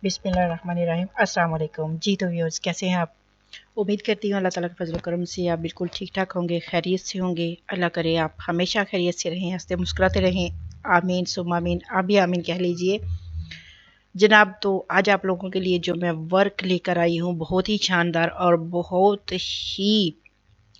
बिस्मिल्लाहिर्रहमानिर्रहीम। अस्सलाम वालेकुम। जी तो व्यूअर्स, कैसे हैं आप? उम्मीद करती हूँ अल्लाह ताला के फजल करम से आप बिल्कुल ठीक ठाक होंगे, खैरियत से होंगे। अल्लाह करे आप हमेशा खैरियत से रहें, हंसते मुस्कुराते रहें। आमीन सुम्मा आमीन। आप भी आमीन कह लीजिए जनाब। तो आज आप लोगों के लिए जो मैं वर्क लेकर आई हूँ बहुत ही शानदार और बहुत ही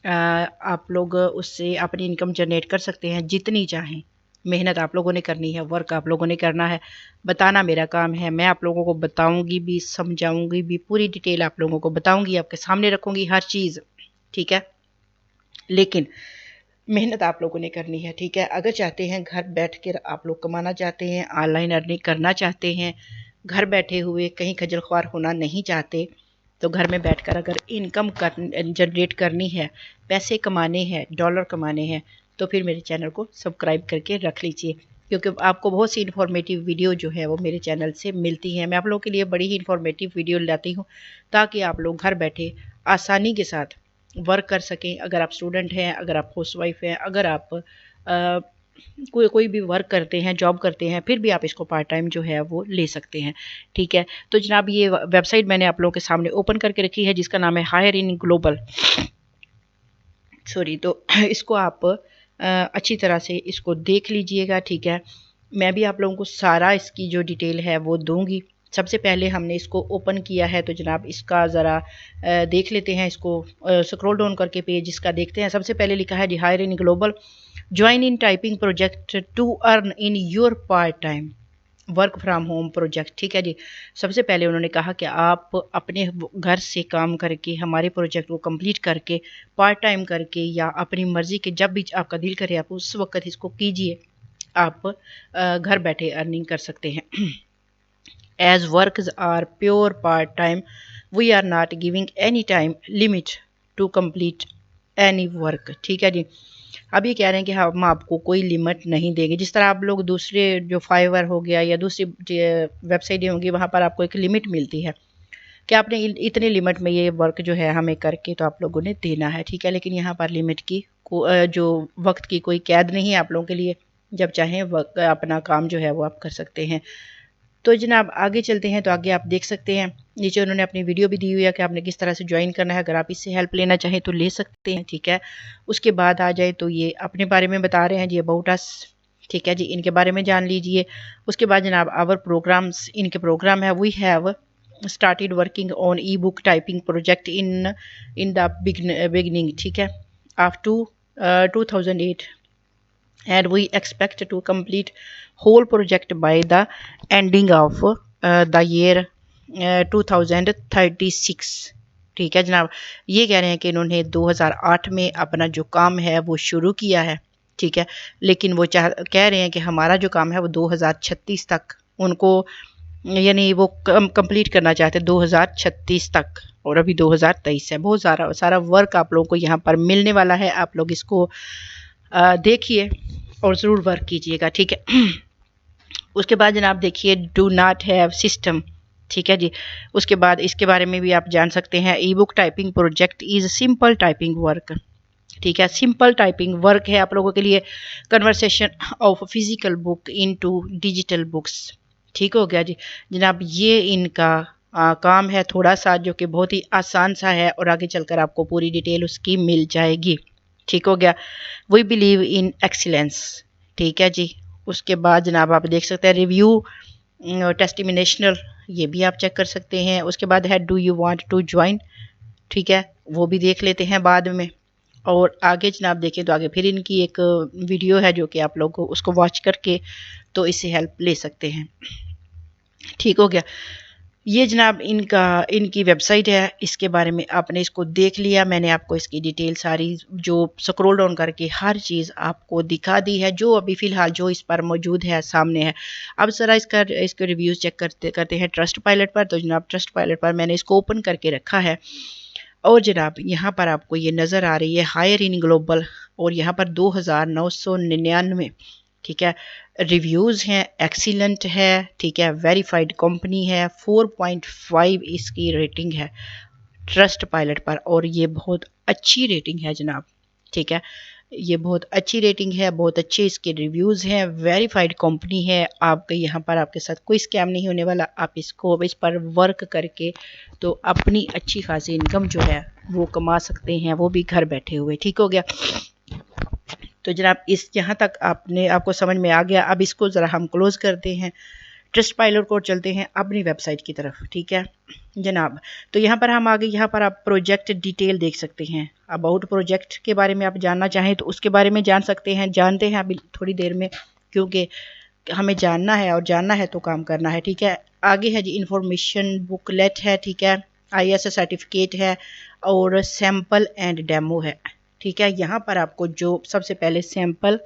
आप लोग उससे अपनी इनकम जनरेट कर सकते हैं जितनी चाहें। मेहनत आप लोगों ने करनी है, वर्क आप लोगों ने करना है, बताना मेरा काम है। मैं आप लोगों को बताऊंगी भी, समझाऊंगी भी, पूरी डिटेल आप लोगों को बताऊंगी, आपके सामने रखूंगी हर चीज़, ठीक है। लेकिन मेहनत आप लोगों ने करनी है, ठीक है। अगर चाहते हैं घर बैठ कर आप लोग कमाना चाहते हैं, ऑनलाइन अर्निंग करना चाहते हैं, घर बैठे हुए कहीं खजल ख्वार होना नहीं चाहते, तो घर में बैठकर अगर इनकम जनरेट करनी है, पैसे कमाने हैं, डॉलर कमाने हैं, तो फिर मेरे चैनल को सब्सक्राइब करके रख लीजिए, क्योंकि आपको बहुत सी इन्फॉर्मेटिव वीडियो जो है वो मेरे चैनल से मिलती है। मैं आप लोगों के लिए बड़ी ही इन्फॉर्मेटिव वीडियो लाती हूँ ताकि आप लोग घर बैठे आसानी के साथ वर्क कर सकें। अगर आप स्टूडेंट हैं, अगर आप हाउसवाइफ हैं, अगर आप कोई भी वर्क करते हैं, जॉब करते हैं, फिर भी आप इसको पार्ट टाइम जो है वो ले सकते हैं, ठीक है। तो जनाब ये वेबसाइट मैंने आप लोगों के सामने ओपन करके रखी है जिसका नाम है हायर इन ग्लोबल। सॉरी, तो इसको आप अच्छी तरह से इसको देख लीजिएगा, ठीक है। मैं भी आप लोगों को सारा इसकी जो डिटेल है वो दूंगी। सबसे पहले हमने इसको ओपन किया है तो जनाब इसका ज़रा देख लेते हैं। इसको स्क्रॉल डाउन करके पेज इसका देखते हैं। सबसे पहले लिखा है hire in global, join in typing project to earn in your part time work from home project, ठीक है जी। सबसे पहले उन्होंने कहा कि आप अपने घर से काम करके हमारे प्रोजेक्ट को कंप्लीट करके पार्ट टाइम करके या अपनी मर्ज़ी के जब भी आपका दिल करे आप उस वक्त इसको कीजिए। आप घर बैठे अर्निंग कर सकते हैं। As work are pure part time, we are not giving any time limit to complete any work, ठीक है जी। अब ये कह रहे हैं कि हम आपको कोई लिमिट नहीं देंगे। जिस तरह आप लोग दूसरे जो फाइवर हो गया या दूसरी वेबसाइटें होंगी वहाँ पर आपको एक लिमिट मिलती है कि आपने इतने लिमिट में ये वर्क जो है हमें करके तो आप लोगों ने देना है, ठीक है। लेकिन यहाँ पर लिमिट की जो वक्त की कोई कैद नहीं है आप लोगों के लिए। जब चाहें वक्त अपना काम जो है वो आप कर सकते हैं। तो जनाब आगे चलते हैं। तो आगे आप देख सकते हैं नीचे उन्होंने अपनी वीडियो भी दी हुई है कि आपने किस तरह से ज्वाइन करना है। अगर आप इससे हेल्प लेना चाहें तो ले सकते हैं, ठीक है। उसके बाद आ जाए तो ये अपने बारे में बता रहे हैं जी, अबाउट अस, ठीक है जी, इनके बारे में जान लीजिए। उसके बाद जनाब आवर प्रोग्राम्स, इनके प्रोग्राम है। We have started working on e-book typing project in the beginning, ठीक है, of 2008, and we expect to complete whole project by the ending of the year 2036, ठीक है जनाब। ये कह रहे हैं कि इन्होंने 2008 में अपना जो काम है वो शुरू किया है, ठीक है। लेकिन वो कह रहे हैं कि हमारा जो काम है वो 2036 तक उनको, यानी वो कंप्लीट करना चाहते हैं 2036 तक, और अभी 2023 है। बहुत सारा वर्क आप लोगों को यहाँ पर मिलने वाला है। आप लोग इसको देखिए और ज़रूर वर्क कीजिएगा, ठीक है। उसके बाद जनाब देखिए डू नॉट हैव सिस्टम, ठीक है जी। उसके बाद इसके बारे में भी आप जान सकते हैं। ई book typing project is simple typing work, ठीक है। सिंपल टाइपिंग वर्क है आप लोगों के लिए conversation of physical book into digital books, ठीक हो गया जी जनाब। ये इनका काम है थोड़ा सा, जो कि बहुत ही आसान सा है और आगे चलकर आपको पूरी डिटेल उसकी मिल जाएगी, ठीक हो गया। वी बिलीव इन एक्सीलेंस, ठीक है जी। उसके बाद जनाब आप देख सकते हैं रिव्यू टेस्टिमिनेशनल, ये भी आप चेक कर सकते हैं। उसके बाद है do you want to join, ठीक है, वो भी देख लेते हैं बाद में। और आगे जनाब देखें तो आगे फिर इनकी एक वीडियो है जो कि आप लोग को उसको वॉच करके तो इससे हेल्प ले सकते हैं, ठीक हो गया। ये जनाब इनकी वेबसाइट है। इसके बारे में आपने इसको देख लिया। मैंने आपको इसकी डिटेल सारी जो स्क्रॉल डाउन करके हर चीज़ आपको दिखा दी है जो अभी फ़िलहाल जो इस पर मौजूद है सामने है। अब ज़रा इसके रिव्यूज़ चेक करते हैं ट्रस्ट पायलट पर। तो जनाब ट्रस्ट पायलट पर मैंने इसको ओपन करके रखा है और जनाब यहाँ पर आपको ये नज़र आ रही है हायर इन ग्लोबल, और यहाँ पर 2999, ठीक है, रिव्यूज़ हैं, एक्सीलेंट है, ठीक है, वेरीफाइड कंपनी है, 4.5 इसकी रेटिंग है ट्रस्ट पायलट पर, और ये बहुत अच्छी रेटिंग है जनाब, ठीक है। ये बहुत अच्छी रेटिंग है, बहुत अच्छे इसके रिव्यूज़ हैं, वेरीफाइड कंपनी है। आपके यहाँ पर आपके साथ कोई स्कैम नहीं होने वाला। आप इस पर वर्क करके तो अपनी अच्छी खासी इनकम जो है वो कमा सकते हैं, वो भी घर बैठे हुए। ठीक हो गया। तो जनाब इस यहाँ तक आपको समझ में आ गया। अब इसको ज़रा हम क्लोज़ करते हैं, ट्रस्ट पायलट को चलते हैं अपनी वेबसाइट की तरफ। ठीक है जनाब, तो यहाँ पर हम आगे, यहाँ पर आप प्रोजेक्ट डिटेल देख सकते हैं। अबाउट प्रोजेक्ट के बारे में आप जानना चाहें तो उसके बारे में जान सकते हैं, जानते हैं अभी थोड़ी देर में, क्योंकि हमें जानना है और जानना है तो काम करना है। ठीक है, आगे है जी इंफॉर्मेशन बुकलेट है। ठीक है, ISO सर्टिफिकेट है और सैम्पल एंड डेमो है। ठीक है, यहाँ पर आपको जो सबसे पहले सैम्पल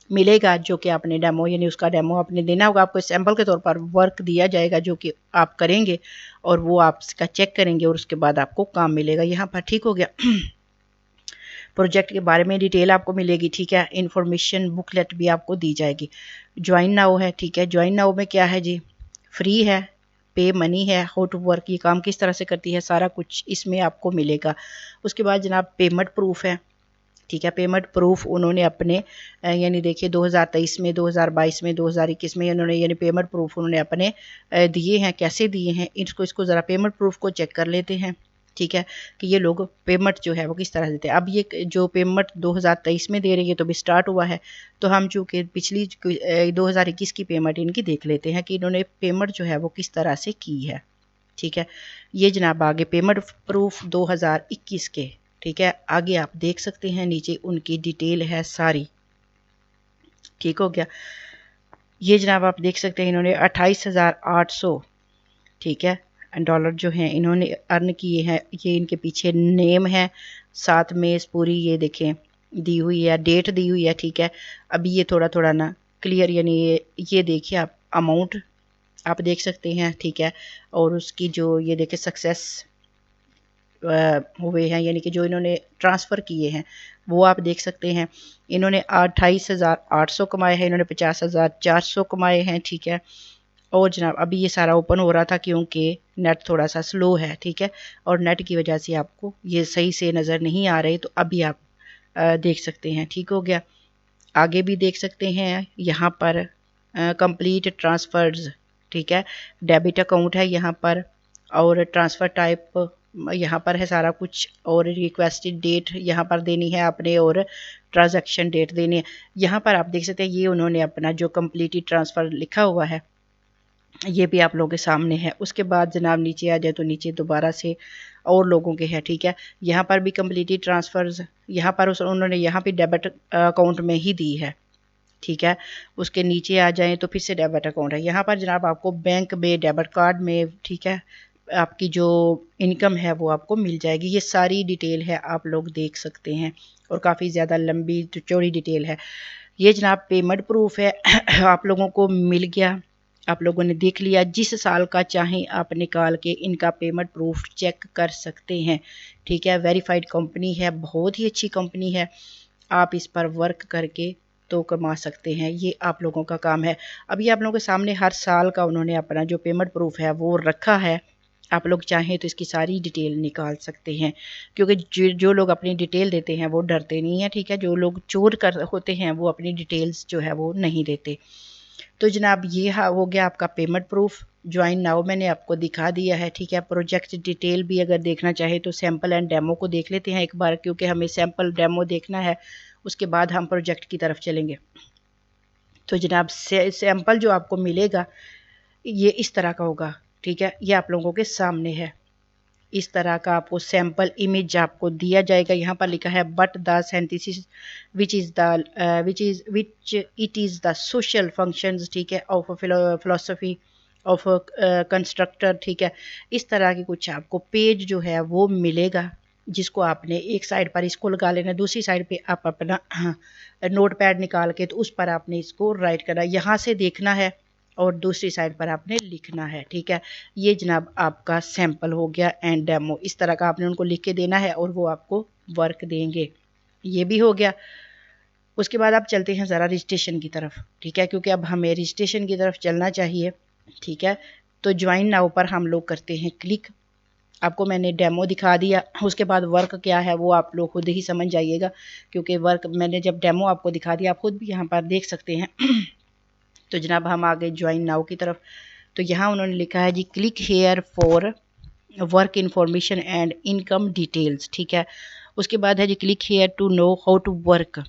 मिलेगा, जो कि आपने डेमो यानी उसका डेमो आपने देना होगा। आपको सैंपल के तौर पर वर्क दिया जाएगा जो कि आप करेंगे और वो आप इसका चेक करेंगे और उसके बाद आपको काम मिलेगा यहाँ पर। ठीक हो गया। प्रोजेक्ट के बारे में डिटेल आपको मिलेगी। ठीक है, इंफॉर्मेशन बुकलेट भी आपको दी जाएगी। ज्वाइन नाउ है। ठीक है, ज्वाइन नाउ में क्या है जी, फ्री है, पे मनी है, हाउ टू वर्क, ये काम किस तरह से करती है, सारा कुछ इसमें आपको मिलेगा। उसके बाद जनाब पेमेंट प्रूफ है। ठीक है, पेमेंट प्रूफ उन्होंने अपने यानी देखिए 2023 में, 2022 में, 2021 में उन्होंने यानी पेमेंट प्रूफ उन्होंने अपने दिए हैं। कैसे दिए हैं इसको ज़रा पेमेंट प्रूफ को चेक कर लेते हैं। ठीक है, कि ये लोग पेमेंट जो है वो किस तरह देते हैं। अब ये जो पेमेंट 2023 में दे रही है तो भी स्टार्ट हुआ है, तो हम चूँकि पिछली 2021 की पेमेंट इनकी देख लेते हैं कि इन्होंने पेमेंट जो है वो किस तरह से की है। ठीक है, ये जनाब आगे पेमेंट प्रूफ 2021 के। ठीक है, आगे आप देख सकते हैं नीचे उनकी डिटेल है सारी। ठीक हो गया। ये जनाब आप देख सकते हैं इन्होंने 28,800 ठीक है डॉलर जो हैं इन्होंने अर्न किए हैं। ये इनके पीछे नेम है, साथ में इस पूरी ये देखें दी हुई है, डेट दी हुई है। ठीक है, अभी ये थोड़ा थोड़ा ना क्लियर यानी ये देखिए आप अमाउंट आप देख सकते हैं। ठीक है, और उसकी जो ये देखें सक्सेस हुए हैं यानी कि जो इन्होंने ट्रांसफ़र किए हैं वो आप देख सकते हैं। इन्होंने 28,800 कमाए हैं, इन्होंने 50,400 कमाए हैं। ठीक है, और जनाब अभी ये सारा ओपन हो रहा था क्योंकि नेट थोड़ा सा स्लो है। ठीक है, और नेट की वजह से आपको ये सही से नज़र नहीं आ रहे, तो अभी आप देख सकते हैं। ठीक हो गया, आगे भी देख सकते हैं यहाँ पर कंप्लीट ट्रांसफ़र्स। ठीक है, डेबिट अकाउंट है यहाँ पर और ट्रांसफ़र टाइप यहाँ पर है सारा कुछ, और रिक्वेस्टेड डेट यहाँ पर देनी है आपने और ट्रांजैक्शन डेट देनी है। यहाँ पर आप देख सकते हैं ये उन्होंने अपना जो कंप्लीटेड ट्रांसफ़र लिखा हुआ है ये भी आप लोगों के सामने है। उसके बाद जनाब नीचे आ जाए तो नीचे दोबारा से और लोगों के हैं। ठीक है, यहाँ पर भी कंप्लीटेड ट्रांसफ़र्स यहाँ पर उन्होंने यहाँ पे डेबिट अकाउंट में ही दी है। ठीक है, उसके नीचे आ जाएं तो फिर से डेबिट अकाउंट है। यहाँ पर जनाब आपको बैंक में, डेबिट कार्ड में, ठीक है, आपकी जो इनकम है वो आपको मिल जाएगी। ये सारी डिटेल है आप लोग देख सकते हैं और काफ़ी ज़्यादा लंबी चौड़ी डिटेल है। ये जनाब पेमेंट प्रूफ है आप लोगों को मिल गया, आप लोगों ने देख लिया। जिस साल का चाहें आप निकाल के इनका पेमेंट प्रूफ चेक कर सकते हैं। ठीक है, वेरीफाइड कंपनी है, बहुत ही अच्छी कंपनी है। आप इस पर वर्क करके तो कमा सकते हैं, ये आप लोगों का काम है। अभी आप लोगों के सामने हर साल का उन्होंने अपना जो पेमेंट प्रूफ है वो रखा है। आप लोग चाहें तो इसकी सारी डिटेल निकाल सकते हैं, क्योंकि जो लोग अपनी डिटेल देते हैं वो डरते नहीं हैं। ठीक है, जो लोग चोर कर होते हैं वो अपनी डिटेल्स जो है वो नहीं देते। तो जनाब ये हो गया आपका पेमेंट प्रूफ। ज्वाइन नाउ मैंने आपको दिखा दिया है। ठीक है, प्रोजेक्ट डिटेल भी अगर देखना चाहे तो सैम्पल एंड डेमो को देख लेते हैं एक बार, क्योंकि हमें सैम्पल डेमो देखना है, उसके बाद हम प्रोजेक्ट की तरफ चलेंगे। तो जनाब सैम्पल जो आपको मिलेगा ये इस तरह का होगा। ठीक है, ये आप लोगों के सामने है, इस तरह का आपको सैम्पल इमेज आपको दिया जाएगा। यहाँ पर लिखा है but the synthesis which it is the social functions. ठीक है, ऑफ फिलोसफी ऑफ कंस्ट्रक्टर। ठीक है, इस तरह की कुछ आपको पेज जो है वो मिलेगा, जिसको आपने एक साइड पर इसको लगा लेना, दूसरी साइड पे आप अपना नोट पैड निकाल के तो उस पर आपने इसको राइट करना, यहाँ से देखना है और दूसरी साइड पर आपने लिखना है। ठीक है, ये जनाब आपका सैंपल हो गया एंड डेमो। इस तरह का आपने उनको लिख के देना है और वो आपको वर्क देंगे। ये भी हो गया। उसके बाद आप चलते हैं ज़रा रजिस्ट्रेशन की तरफ। ठीक है, क्योंकि अब हमें रजिस्ट्रेशन की तरफ चलना चाहिए। ठीक है, तो ज्वाइन नाउ पर हम लोग करते हैं क्लिक। आपको मैंने डेमो दिखा दिया, उसके बाद वर्क क्या है वो आप लोग खुद ही समझ जाइएगा, क्योंकि वर्क मैंने जब डेमो आपको दिखा दिया आप खुद भी यहाँ पर देख सकते हैं। तो जनाब हम आ गए ज्वाइन नाउ की तरफ। तो यहाँ उन्होंने लिखा है जी click here for work information and income details, ठीक है। उसके बाद है जी click here to know how to work,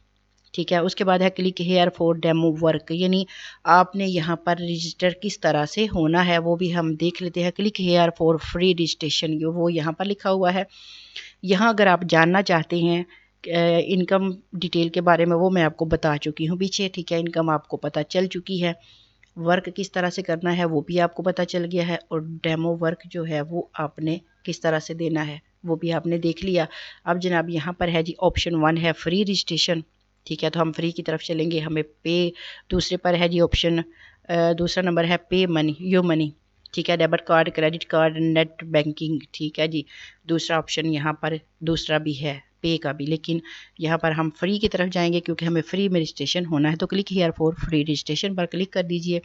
ठीक है। उसके बाद है click here for demo work, यानी आपने यहाँ पर रजिस्टर किस तरह से होना है वो भी हम देख लेते हैं। Click here for free registration वो यहाँ पर लिखा हुआ है। यहाँ अगर आप जानना चाहते हैं इनकम डिटेल के बारे में वो मैं आपको बता चुकी हूँ पीछे, ठीक है। इनकम आपको पता चल चुकी है, वर्क किस तरह से करना है वो भी आपको पता चल गया है, और डेमो वर्क जो है वो आपने किस तरह से देना है वो भी आपने देख लिया। अब जनाब यहाँ पर है जी ऑप्शन 1 है फ्री रजिस्ट्रेशन, ठीक है। तो हम फ्री की तरफ चलेंगे, हमें पे, दूसरे पर है जी ऑप्शन दूसरा नंबर है पे मनी, यो मनी, ठीक है। Debit card, credit card, net banking, ठीक है जी। दूसरा ऑप्शन यहाँ पर दूसरा भी है पे का भी, लेकिन यहाँ पर हम फ्री की तरफ जाएंगे क्योंकि हमें फ्री में रजिस्ट्रेशन होना है। तो click here for free registration पर क्लिक कर दीजिए।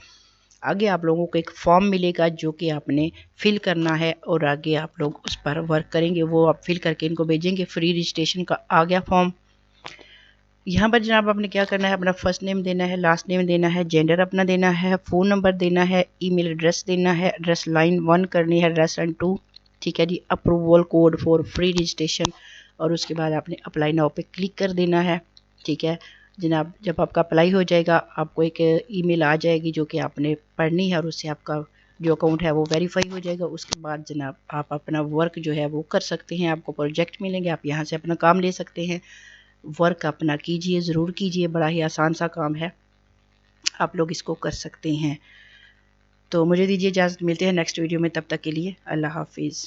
आगे आप लोगों को एक फॉर्म मिलेगा जो कि आपने फिल करना है, और आगे आप लोग उस पर वर्क करेंगे, वो आप फिल करके इनको भेजेंगे। फ्री रजिस्ट्रेशन का आ गया फॉर्म। यहाँ पर जनाब आपने क्या करना है, अपना फर्स्ट नेम देना है, लास्ट नेम देना है, जेंडर अपना देना है, फ़ोन नंबर देना है, ईमेल एड्रेस देना है, एड्रेस लाइन 1 करनी है, एड्रेस लाइन 2, ठीक है जी। Approval code for free registration, और उसके बाद आपने अप्लाई नाउ पे क्लिक कर देना है, ठीक है जनाब। जब आपका अप्लाई हो जाएगा आपको एक ईमेल आ जाएगी जो कि आपने पढ़नी है, और उससे आपका जो अकाउंट है वो वेरीफाई हो जाएगा। उसके बाद जनाब आप अपना वर्क जो है वो कर सकते हैं, आपको प्रोजेक्ट मिलेंगे, आप यहाँ से अपना काम ले सकते हैं। वर्क अपना कीजिए, ज़रूर कीजिए, बड़ा ही आसान सा काम है, आप लोग इसको कर सकते हैं। तो मुझे दीजिए इजाज़त, मिलते हैं नेक्स्ट वीडियो में, तब तक के लिए अल्लाह हाफिज़।